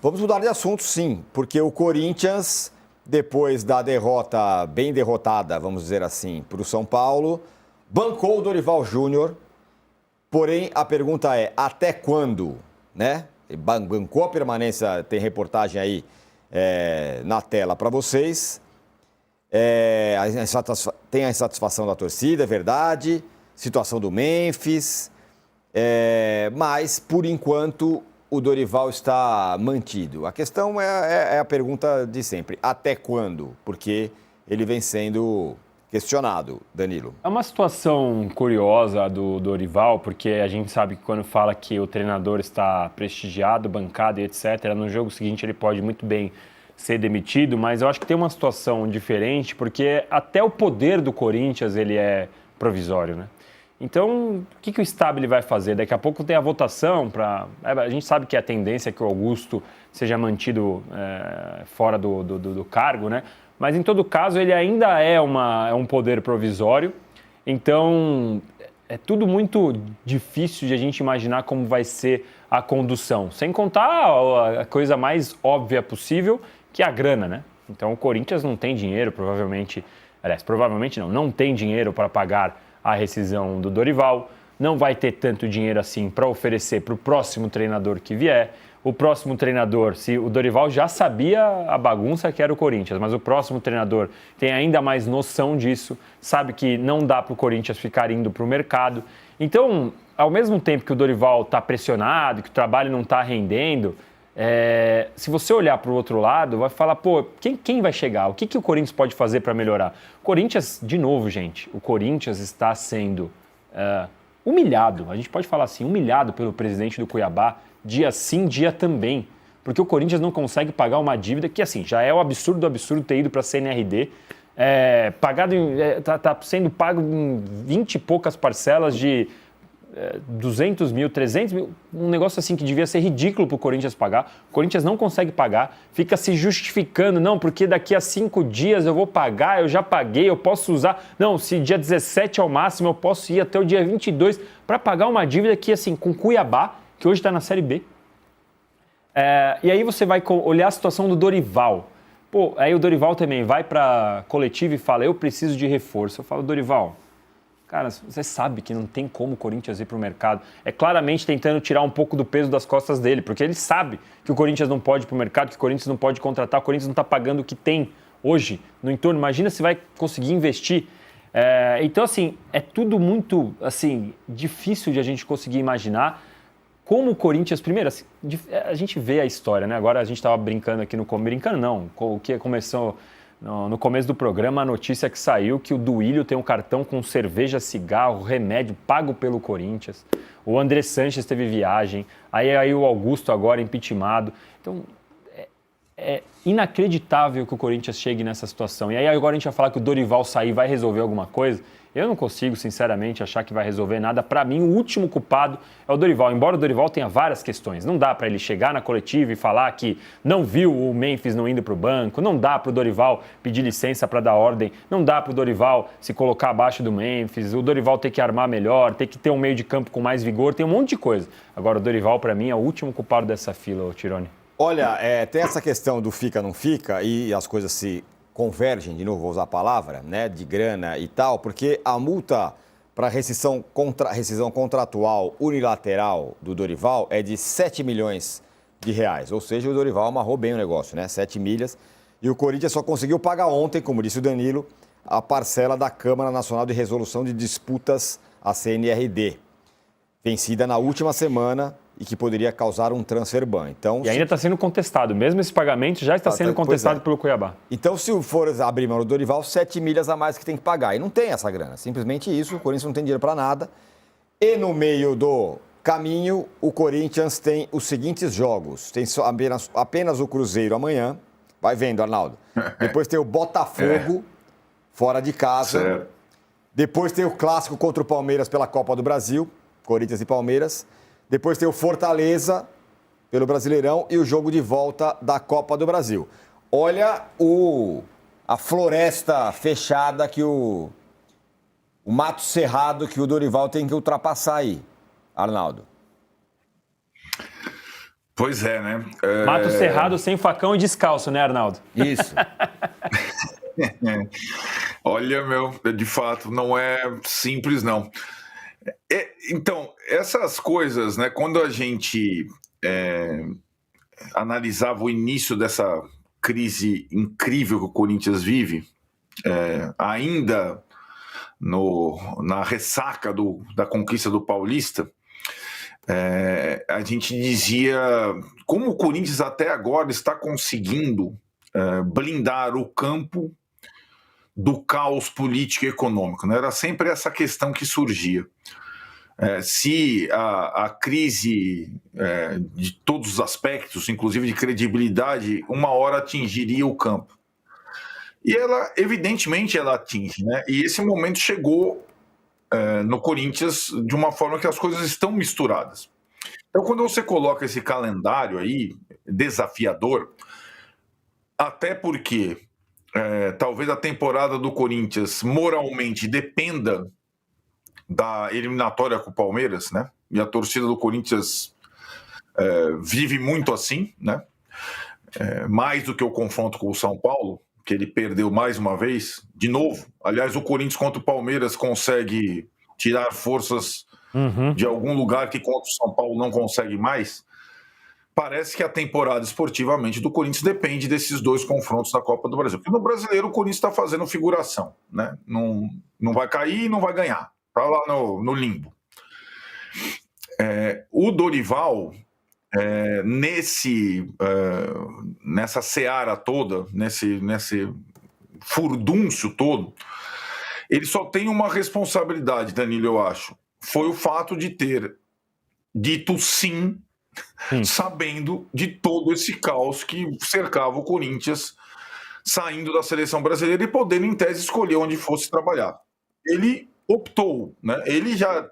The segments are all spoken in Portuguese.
Vamos mudar de assunto, sim, porque o Corinthians, depois da derrota, bem derrotada, vamos dizer assim, para o São Paulo, bancou o Dorival Júnior, porém a pergunta é, até quando, né? Bancou a permanência, tem reportagem aí na tela para vocês, tem a insatisfação da torcida, é verdade, situação do Memphis, mas, por enquanto, o Dorival está mantido. A questão é a pergunta de sempre, até quando? Porque ele vem sendo questionado, Danilo. É uma situação curiosa do Dorival, porque a gente sabe que quando fala que o treinador está prestigiado, bancado e etc., no jogo seguinte ele pode muito bem ser demitido, mas eu acho que tem uma situação diferente, porque até o poder do Corinthians ele é provisório, né? Então, o que o Stabile vai fazer? Daqui a pouco tem a votação para... A gente sabe que a tendência é que o Augusto seja mantido fora do cargo, né? Mas, em todo caso, ele ainda é um poder provisório. Então, é tudo muito difícil de a gente imaginar como vai ser a condução. Sem contar a coisa mais óbvia possível, que é a grana, né? Então, o Corinthians não tem dinheiro, provavelmente... Aliás, provavelmente não tem dinheiro para pagar a rescisão do Dorival, não vai ter tanto dinheiro assim para oferecer para o próximo treinador que vier. O próximo treinador, se o Dorival já sabia a bagunça que era o Corinthians, mas o próximo treinador tem ainda mais noção disso, sabe que não dá para o Corinthians ficar indo para o mercado. Então, ao mesmo tempo que o Dorival está pressionado, que o trabalho não está rendendo, se você olhar para o outro lado, vai falar, pô, quem vai chegar? O que o Corinthians pode fazer para melhorar? O Corinthians, de novo, gente, o Corinthians está sendo humilhado, a gente pode falar assim, humilhado pelo presidente do Cuiabá, dia sim, dia também, porque o Corinthians não consegue pagar uma dívida que, assim, já é o absurdo do absurdo ter ido para a CNRD, tá sendo pago em 20 e poucas parcelas de 200 mil, 300 mil, um negócio assim que devia ser ridículo para o Corinthians pagar. O Corinthians não consegue pagar, fica se justificando, não, porque daqui a 5 dias eu vou pagar, eu já paguei, eu posso usar. Não, se dia 17 é o máximo, eu posso ir até o dia 22 para pagar uma dívida que, assim, com Cuiabá, que hoje está na Série B. E aí você vai olhar a situação do Dorival. Pô, aí o Dorival também vai para a coletiva e fala, eu preciso de reforço. Eu falo, Dorival, cara, você sabe que não tem como o Corinthians ir para o mercado. É claramente tentando tirar um pouco do peso das costas dele, porque ele sabe que o Corinthians não pode ir para o mercado, que o Corinthians não pode contratar, o Corinthians não está pagando o que tem hoje no entorno. Imagina se vai conseguir investir. Então, assim, é tudo muito assim, difícil de a gente conseguir imaginar como o Corinthians... Primeiro, assim, a gente vê a história, né? Agora a gente estava brincando aqui no... Brincando não, o que começou... No começo do programa, a notícia que saiu que o Duílio tem um cartão com cerveja, cigarro, remédio pago pelo Corinthians. O André Sanches teve viagem. Aí o Augusto agora impeachmentado. Então, é inacreditável que o Corinthians chegue nessa situação. E aí agora a gente vai falar que o Dorival sair vai resolver alguma coisa. Eu não consigo, sinceramente, achar que vai resolver nada. Para mim, o último culpado é o Dorival. Embora o Dorival tenha várias questões. Não dá para ele chegar na coletiva e falar que não viu o Memphis não indo para o banco. Não dá para o Dorival pedir licença para dar ordem. Não dá para o Dorival se colocar abaixo do Memphis. O Dorival tem que armar melhor, tem que ter um meio de campo com mais vigor. Tem um monte de coisa. Agora, o Dorival, para mim, é o último culpado dessa fila, Tironi. Olha, tem essa questão do fica, não fica e as coisas se convergem, de novo vou usar a palavra, né, de grana e tal, porque a multa para rescisão contratual unilateral do Dorival é de 7 milhões de reais. Ou seja, o Dorival amarrou bem o negócio, né, 7 milhas. E o Corinthians só conseguiu pagar ontem, como disse o Danilo, a parcela da Câmara Nacional de Resolução de Disputas, a CNRD, vencida na última semana e que poderia causar um transfer ban. Então, e ainda está sendo contestado, mesmo esse pagamento já está sendo contestado pelo Cuiabá. Então, se for abrir mão do Dorival, 7 milhas a mais que tem que pagar. E não tem essa grana, simplesmente isso, o Corinthians não tem dinheiro para nada. E no meio do caminho, o Corinthians tem os seguintes jogos. Tem apenas o Cruzeiro amanhã, vai vendo, Arnaldo. Depois tem o Botafogo, fora de casa. Certo. Depois tem o clássico contra o Palmeiras pela Copa do Brasil, Corinthians e Palmeiras. Depois tem o Fortaleza pelo Brasileirão e o jogo de volta da Copa do Brasil. Olha a floresta fechada que o mato cerrado que o Dorival tem que ultrapassar aí, Arnaldo. Pois é, né? Mata o cerrado sem facão e descalço, né, Arnaldo? Isso. Olha, de fato, não é simples, não. Então, essas coisas, né? Quando a gente analisava o início dessa crise incrível que o Corinthians vive, ainda na ressaca da conquista do Paulista, a gente dizia como o Corinthians até agora está conseguindo blindar o campo do caos político e econômico, né? Era sempre essa questão que surgia. Se a crise de todos os aspectos, inclusive de credibilidade, uma hora atingiria o campo. E evidentemente, ela atinge, né? E esse momento chegou no Corinthians de uma forma que as coisas estão misturadas. Então, quando você coloca esse calendário aí, desafiador, até porque talvez a temporada do Corinthians moralmente dependa da eliminatória com o Palmeiras, né? E a torcida do Corinthians vive muito assim, né? Mais do que o confronto com o São Paulo, que ele perdeu mais uma vez, de novo. Aliás, o Corinthians contra o Palmeiras consegue tirar forças de algum lugar que contra o São Paulo não consegue mais. Parece que a temporada esportivamente do Corinthians depende desses dois confrontos da Copa do Brasil. Porque no Brasileiro o Corinthians está fazendo figuração, né? Não vai cair e não vai ganhar. Está lá no limbo. O Dorival, nessa seara toda, nesse furdúncio todo, ele só tem uma responsabilidade, Danilo, eu acho. Foi o fato de ter dito sim, sabendo de todo esse caos que cercava o Corinthians, saindo da seleção brasileira e podendo, em tese, escolher onde fosse trabalhar. Ele optou, né? Ele já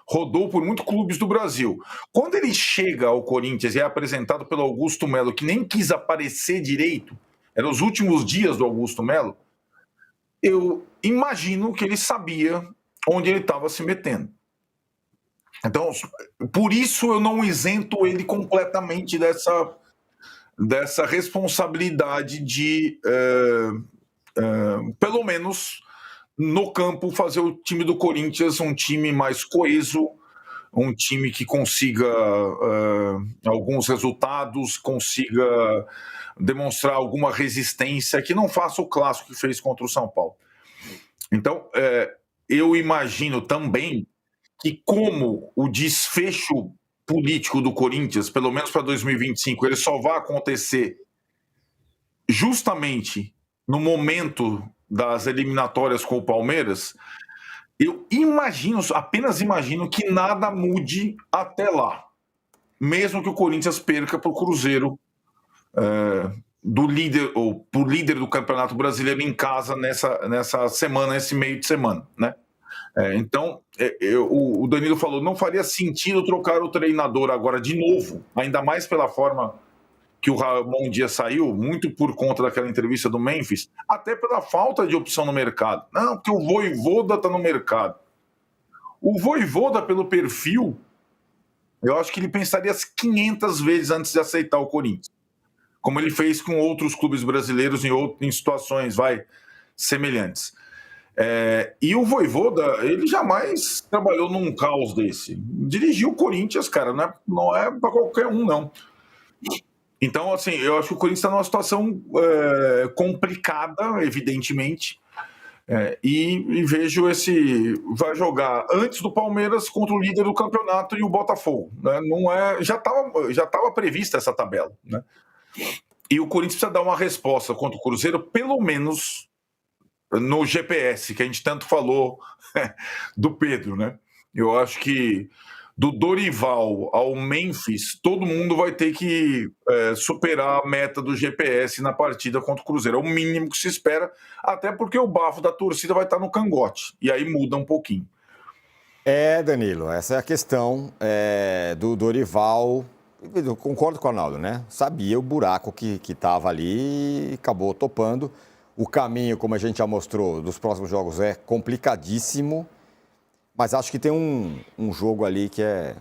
rodou por muitos clubes do Brasil. Quando ele chega ao Corinthians e é apresentado pelo Augusto Melo, que nem quis aparecer direito, eram os últimos dias do Augusto Melo, eu imagino que ele sabia onde ele estava se metendo. Então, por isso eu não isento ele completamente dessa responsabilidade de, pelo menos no campo, fazer o time do Corinthians um time mais coeso, um time que consiga alguns resultados, consiga demonstrar alguma resistência, que não faça o clássico que fez contra o São Paulo. Então, eu imagino também que, como o desfecho político do Corinthians, pelo menos para 2025, ele só vai acontecer justamente no momento das eliminatórias com o Palmeiras, eu apenas imagino que nada mude até lá. Mesmo que o Corinthians perca para o Cruzeiro do líder, ou por líder do Campeonato Brasileiro em casa nessa semana, nesse meio de semana, né? Então, o Danilo falou, não faria sentido trocar o treinador agora de novo, ainda mais pela forma que o Ramon Dias saiu, muito por conta daquela entrevista do Memphis, até pela falta de opção no mercado. Não, porque o Vojvoda está no mercado. O Vojvoda, pelo perfil, eu acho que ele pensaria 500 vezes antes de aceitar o Corinthians, como ele fez com outros clubes brasileiros em situações semelhantes. E o Vojvoda, ele jamais trabalhou num caos desse. Dirigiu o Corinthians, cara, não é para qualquer um, não. Então, assim, eu acho que o Corinthians está numa situação complicada, evidentemente, e vejo vai jogar antes do Palmeiras contra o líder do campeonato e o Botafogo, né? Já estava prevista essa tabela, né? E o Corinthians precisa dar uma resposta contra o Cruzeiro, pelo menos no GPS, que a gente tanto falou do Pedro, né? Eu acho que do Dorival ao Memphis, todo mundo vai ter que superar a meta do GPS na partida contra o Cruzeiro. É o mínimo que se espera, até porque o bafo da torcida vai estar no cangote. E aí muda um pouquinho. Danilo, essa é a questão do Dorival. Eu concordo com o Arnaldo, né? Sabia o buraco que estava ali e acabou topando. O caminho, como a gente já mostrou, dos próximos jogos é complicadíssimo. Mas acho que tem um jogo ali que é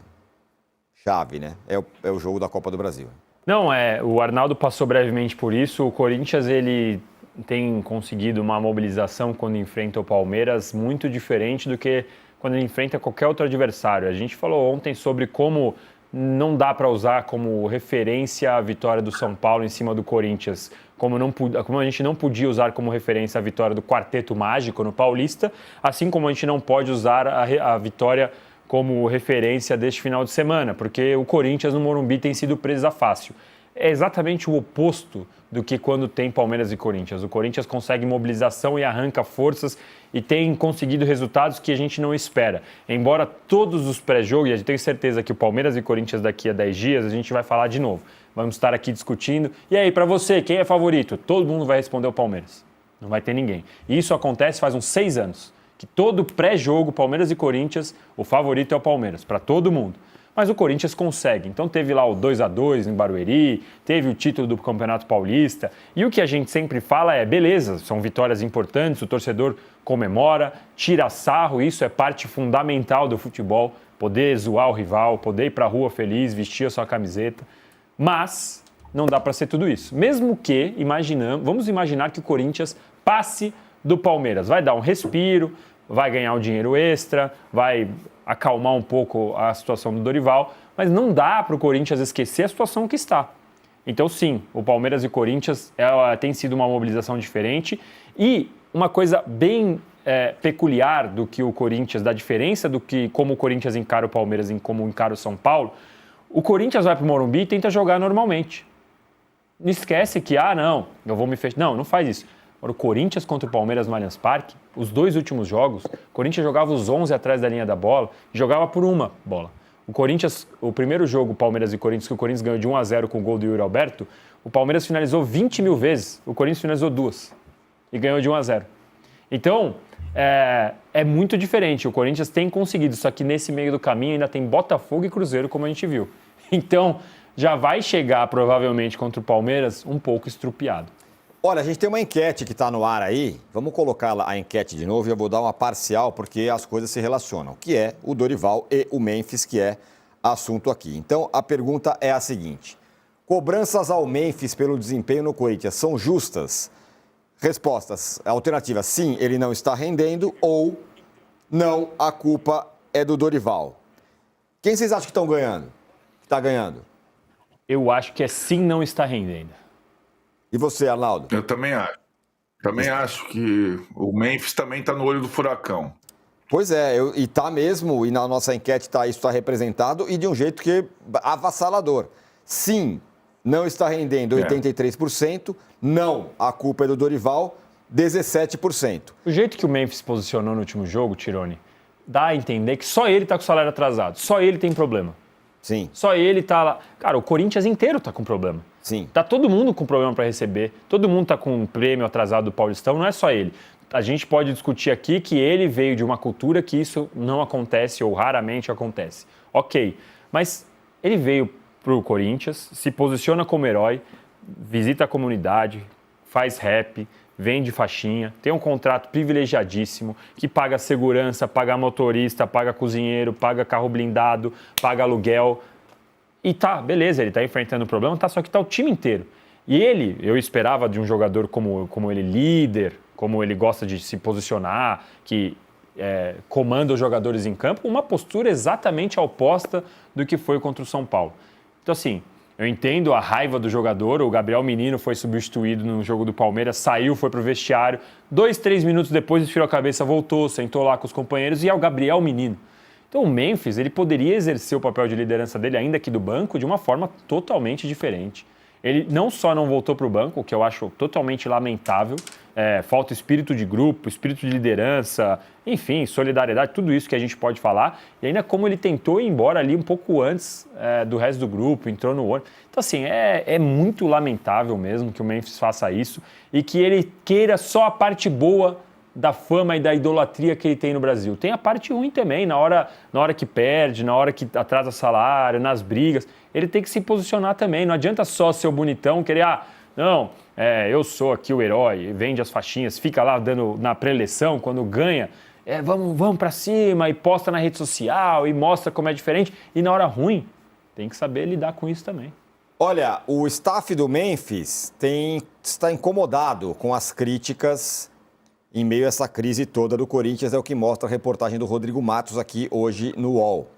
chave, né? É o jogo da Copa do Brasil. Não, o Arnaldo passou brevemente por isso. O Corinthians, ele tem conseguido uma mobilização quando enfrenta o Palmeiras muito diferente do que quando ele enfrenta qualquer outro adversário. A gente falou ontem sobre como não dá para usar como referência a vitória do São Paulo em cima do Corinthians, como a gente não podia usar como referência a vitória do Quarteto Mágico no Paulista, assim como a gente não pode usar a vitória como referência deste final de semana, porque o Corinthians no Morumbi tem sido presa fácil. É exatamente o oposto do que quando tem Palmeiras e Corinthians. O Corinthians consegue mobilização e arranca forças e tem conseguido resultados que a gente não espera. Embora todos os pré-jogos, e eu tenho certeza que o Palmeiras e Corinthians daqui a 10 dias a gente vai falar de novo. Vamos estar aqui discutindo. E aí, para você, quem é favorito? Todo mundo vai responder o Palmeiras. Não vai ter ninguém. E isso acontece faz uns 6 anos. Que todo pré-jogo, Palmeiras e Corinthians, o favorito é o Palmeiras, para todo mundo. Mas o Corinthians consegue. Então teve lá o 2-2 em Barueri, teve o título do Campeonato Paulista. E o que a gente sempre fala é, beleza, são vitórias importantes, o torcedor comemora, tira sarro, isso é parte fundamental do futebol, poder zoar o rival, poder ir para a rua feliz, vestir a sua camiseta. Mas não dá para ser tudo isso. Mesmo que, vamos imaginar que o Corinthians passe do Palmeiras. Vai dar um respiro, vai ganhar um dinheiro extra, vai acalmar um pouco a situação do Dorival, mas não dá para o Corinthians esquecer a situação que está. Então, sim, o Palmeiras e o Corinthians tem sido uma mobilização diferente e uma coisa bem peculiar do que o Corinthians, da diferença do que como o Corinthians encara o Palmeiras e como encara o São Paulo, o Corinthians vai para o Morumbi e tenta jogar normalmente. Não esquece que, não, eu vou me fechar. Não faz isso. O Corinthians contra o Palmeiras no Allianz Parque, os 2 últimos jogos, o Corinthians jogava os 11 atrás da linha da bola e jogava por uma bola. O Corinthians, o primeiro jogo, Palmeiras e Corinthians, que o Corinthians ganhou de 1-0 com o gol do Yuri Alberto, o Palmeiras finalizou 20 mil vezes, o Corinthians finalizou 2 e ganhou de 1-0. Então, é muito diferente. O Corinthians tem conseguido, só que nesse meio do caminho ainda tem Botafogo e Cruzeiro, como a gente viu. Então, já vai chegar, provavelmente, contra o Palmeiras um pouco estrupiado. Olha, a gente tem uma enquete que está no ar aí. Vamos colocar a enquete de novo e eu vou dar uma parcial porque as coisas se relacionam, que é o Dorival e o Memphis, que é assunto aqui. Então, a pergunta é a seguinte. Cobranças ao Memphis pelo desempenho no Corinthians são justas? Respostas. Alternativa, sim, ele não está rendendo, ou não, a culpa é do Dorival. Quem vocês acham que estão ganhando? Que está ganhando? Eu acho que é sim, não está rendendo. E você, Arnaldo? Eu também acho. Também acho que o Memphis também está no olho do furacão. Pois é, e tá mesmo, e na nossa enquete isso está representado, e de um jeito que é avassalador. Sim, não está rendendo 83%, não, a culpa é do Dorival, 17%. O jeito que o Memphis se posicionou no último jogo, Tironi, dá a entender que só ele está com o salário atrasado, só ele tem problema. Sim. Só ele tá lá. Cara, o Corinthians inteiro tá com problema. Sim. Tá todo mundo com problema para receber, todo mundo tá com um prêmio atrasado do Paulistão, não é só ele. A gente pode discutir aqui que ele veio de uma cultura que isso não acontece ou raramente acontece. Ok, mas ele veio pro Corinthians, se posiciona como herói, visita a comunidade, faz rap, vende faixinha, tem um contrato privilegiadíssimo, que paga segurança, paga motorista, paga cozinheiro, paga carro blindado, paga aluguel. E tá, beleza, ele tá enfrentando o problema, só que tá o time inteiro. E eu esperava de um jogador como ele, líder, como ele gosta de se posicionar, que comanda os jogadores em campo, uma postura exatamente oposta do que foi contra o São Paulo. Então, assim, eu entendo a raiva do jogador. O Gabriel Menino foi substituído no jogo do Palmeiras, saiu, foi pro vestiário. 2, 3 minutos depois, esfriou a cabeça, voltou, sentou lá com os companheiros e é o Gabriel Menino. Então o Memphis, ele poderia exercer o papel de liderança dele, ainda aqui do banco, de uma forma totalmente diferente. Ele não só não voltou para o banco, o que eu acho totalmente lamentável, falta espírito de grupo, espírito de liderança, enfim, solidariedade, tudo isso que a gente pode falar, e ainda como ele tentou ir embora ali um pouco antes do resto do grupo, entrou no ônibus. Então, assim, é muito lamentável mesmo que o Memphis faça isso e que ele queira só a parte boa da fama e da idolatria que ele tem no Brasil. Tem a parte ruim também, na hora que perde, na hora que atrasa salário, nas brigas. Ele tem que se posicionar também. Não adianta só ser o bonitão, querer, eu sou aqui o herói, vende as faixinhas, fica lá dando na pré-eleição, quando ganha, vamos pra cima, e posta na rede social, e mostra como é diferente. E na hora ruim, Tem que saber lidar com isso também. Olha, o staff do Memphis está incomodado com as críticas em meio a essa crise toda do Corinthians, é o que mostra a reportagem do Rodrigo Matos aqui hoje no UOL.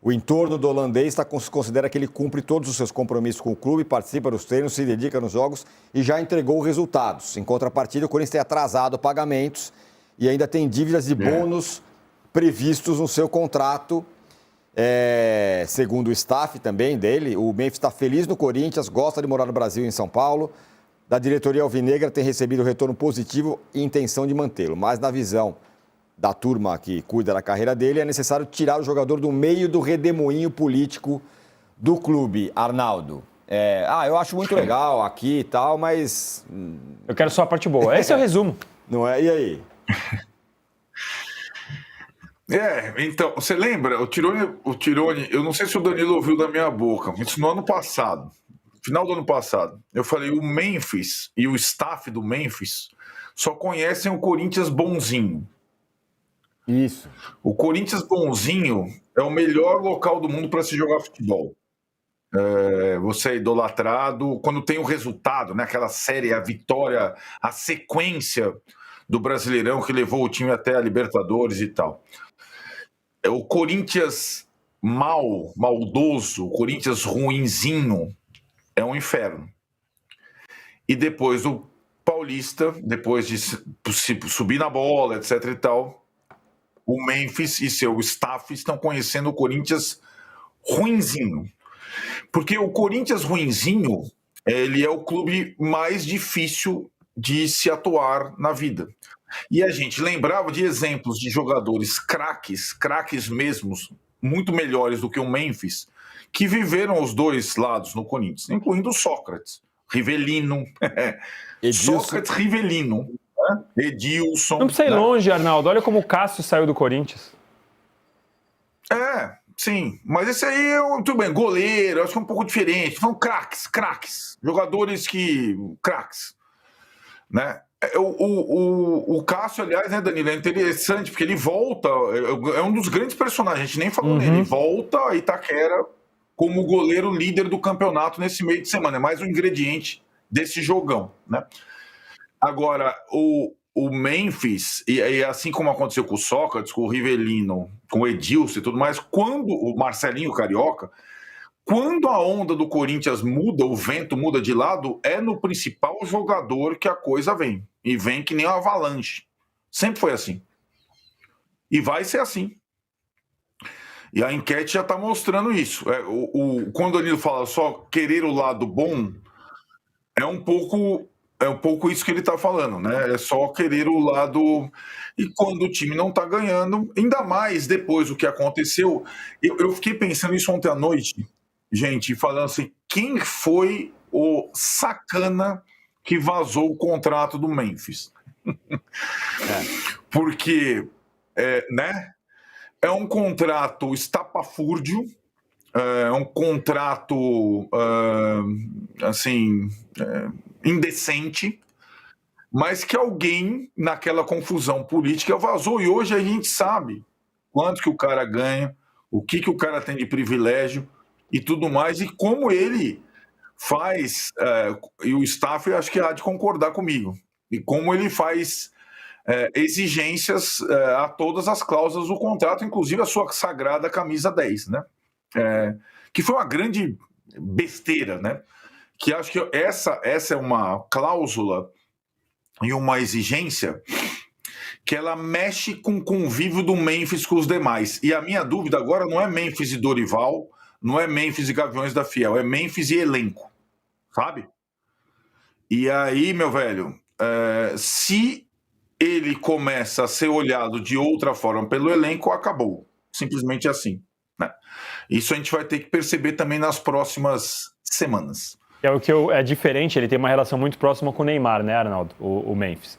O entorno do holandês considera que ele cumpre todos os seus compromissos com o clube, participa dos treinos, se dedica nos jogos e já entregou resultados. Em contrapartida, o Corinthians tem atrasado pagamentos e ainda tem dívidas de bônus previstos no seu contrato. Segundo o staff também dele, o Memphis está feliz no Corinthians, gosta de morar no Brasil e em São Paulo. Da diretoria alvinegra tem recebido retorno positivo e intenção de mantê-lo. Mas na visão da turma que cuida da carreira dele, é necessário tirar o jogador do meio do redemoinho político do clube, Arnaldo. Eu acho muito legal aqui e tal, mas... Eu quero só a parte boa. Esse é o resumo. Não é? E aí? Então, você lembra, o Tirone, eu não sei se o Danilo ouviu da minha boca, isso no ano passado, final do ano passado, eu falei, o Memphis e o staff do Memphis só conhecem o Corinthians bonzinho. Isso. O Corinthians bonzinho é o melhor local do mundo para se jogar futebol. Você é idolatrado, quando tem o resultado, né, aquela série, a vitória, a sequência do Brasileirão que levou o time até a Libertadores e tal. O Corinthians maldoso, o Corinthians ruinzinho, é um inferno. E depois o Paulista, depois de subir na bola, etc e tal, o Memphis e seu staff estão conhecendo o Corinthians ruinzinho. Porque o Corinthians ruinzinho, ele é o clube mais difícil de se atuar na vida. E a gente lembrava de exemplos de jogadores craques mesmos, muito melhores do que o Memphis, que viveram os dois lados no Corinthians, incluindo o Sócrates, Rivelino, Sócrates, Rivelino, né? Edilson. Não precisa ir longe, Arnaldo. Olha como o Cássio saiu do Corinthians. Sim, mas esse aí tudo bem, goleiro, acho que é um pouco diferente. São craques, jogadores craques, né? O Cássio, aliás, né, Danilo, é interessante, porque ele volta, é um dos grandes personagens, a gente nem falou nele, ele volta a Itaquera como goleiro líder do campeonato nesse meio de semana, é mais um ingrediente desse jogão, né? Agora, o Memphis, e assim como aconteceu com o Sócrates, com o Rivelino, com o Edilson e tudo mais, quando o Marcelinho Carioca, quando a onda do Corinthians muda, o vento muda de lado, é no principal jogador que a coisa vem. E vem que nem uma avalanche. Sempre foi assim. E vai ser assim. E a enquete já está mostrando isso. Quando o Danilo fala só querer o lado bom, é um pouco isso que ele está falando, né? É só querer o lado... E quando o time não está ganhando, ainda mais depois do que aconteceu... Eu fiquei pensando isso ontem à noite, gente, falando assim, quem foi o sacana que vazou o contrato do Memphis? Porque, né? É um contrato estapafúrdio, é um contrato, indecente, mas que alguém, naquela confusão política, vazou. E hoje a gente sabe quanto que o cara ganha, o que o cara tem de privilégio e tudo mais, e como ele faz, e o staff acho que há de concordar comigo, e como ele faz exigências a todas as cláusulas do contrato, inclusive a sua sagrada camisa 10, né? Que foi uma grande besteira, né? Que acho que essa é uma cláusula e uma exigência que ela mexe com o convívio do Memphis com os demais. E a minha dúvida agora não é Memphis e Dorival, não é Memphis e Gaviões da Fiel, é Memphis e elenco, sabe? E aí, meu velho, se ele começa a ser olhado de outra forma pelo elenco, acabou. Simplesmente assim, né? Isso a gente vai ter que perceber também nas próximas semanas. É o que é diferente, ele tem uma relação muito próxima com o Neymar, né, Arnaldo? O Memphis.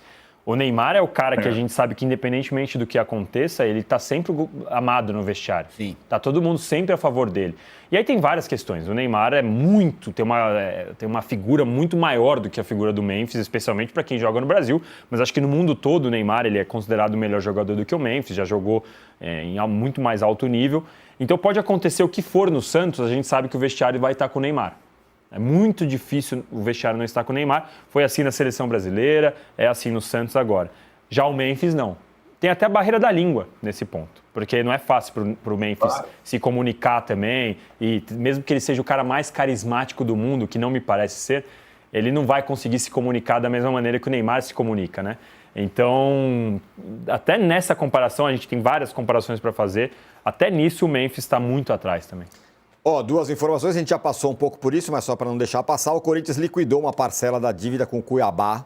O Neymar é o cara que a gente sabe que, independentemente do que aconteça, ele tá sempre amado no vestiário. Sim. Tá todo mundo sempre a favor dele. E aí tem várias questões. O Neymar tem uma figura muito maior do que a figura do Memphis, especialmente para quem joga no Brasil. Mas acho que no mundo todo o Neymar ele é considerado o melhor jogador do que o Memphis, já jogou em muito mais alto nível. Então pode acontecer o que for no Santos, a gente sabe que o vestiário vai estar com o Neymar. É muito difícil o vestiário não estar com o Neymar. Foi assim na seleção brasileira, é assim no Santos agora. Já o Memphis, não. Tem até a barreira da língua nesse ponto, porque não é fácil para o Memphis se comunicar também. E mesmo que ele seja o cara mais carismático do mundo, que não me parece ser, ele não vai conseguir se comunicar da mesma maneira que o Neymar se comunica, né? Então, até nessa comparação, a gente tem várias comparações para fazer. Até nisso o Memphis está muito atrás também. Duas informações, a gente já passou um pouco por isso, mas só para não deixar passar, o Corinthians liquidou uma parcela da dívida com o Cuiabá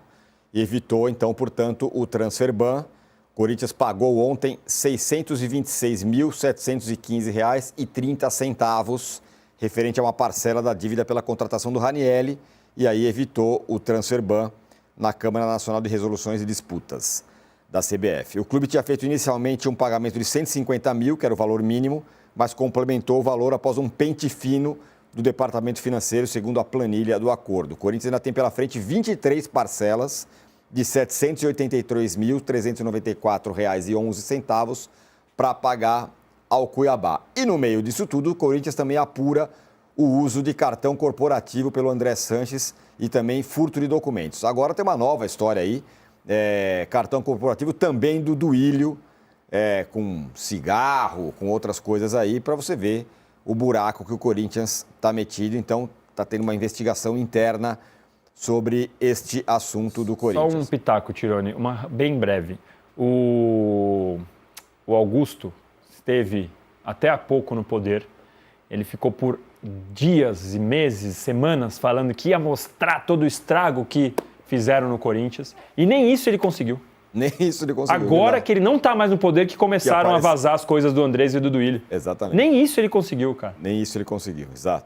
e evitou, então, portanto, o transfer ban. O Corinthians pagou ontem R$ 626.715,30, referente a uma parcela da dívida pela contratação do Ranielli, e aí evitou o transfer ban na Câmara Nacional de Resoluções e Disputas da CBF. O clube tinha feito inicialmente um pagamento de 150 mil, que era o valor mínimo, mas complementou o valor após um pente fino do Departamento Financeiro, segundo a planilha do acordo. O Corinthians ainda tem pela frente 23 parcelas de R$ 783.394,11 para pagar ao Cuiabá. E no meio disso tudo, o Corinthians também apura o uso de cartão corporativo pelo André Sanches e também furto de documentos. Agora tem uma nova história aí, cartão corporativo também do Duílio, com cigarro, com outras coisas aí, para você ver o buraco que o Corinthians está metido. Então, está tendo uma investigação interna sobre este assunto do Corinthians. Só um pitaco, Tironi, bem breve. O Augusto esteve até há pouco no poder. Ele ficou por dias e meses, semanas, falando que ia mostrar todo o estrago que fizeram no Corinthians. E nem isso ele conseguiu. Nem isso ele conseguiu. Agora que ele não está mais no poder, que começaram a vazar as coisas do Andrés e do Duílio. Exatamente. Nem isso ele conseguiu, cara. Nem isso ele conseguiu, exato.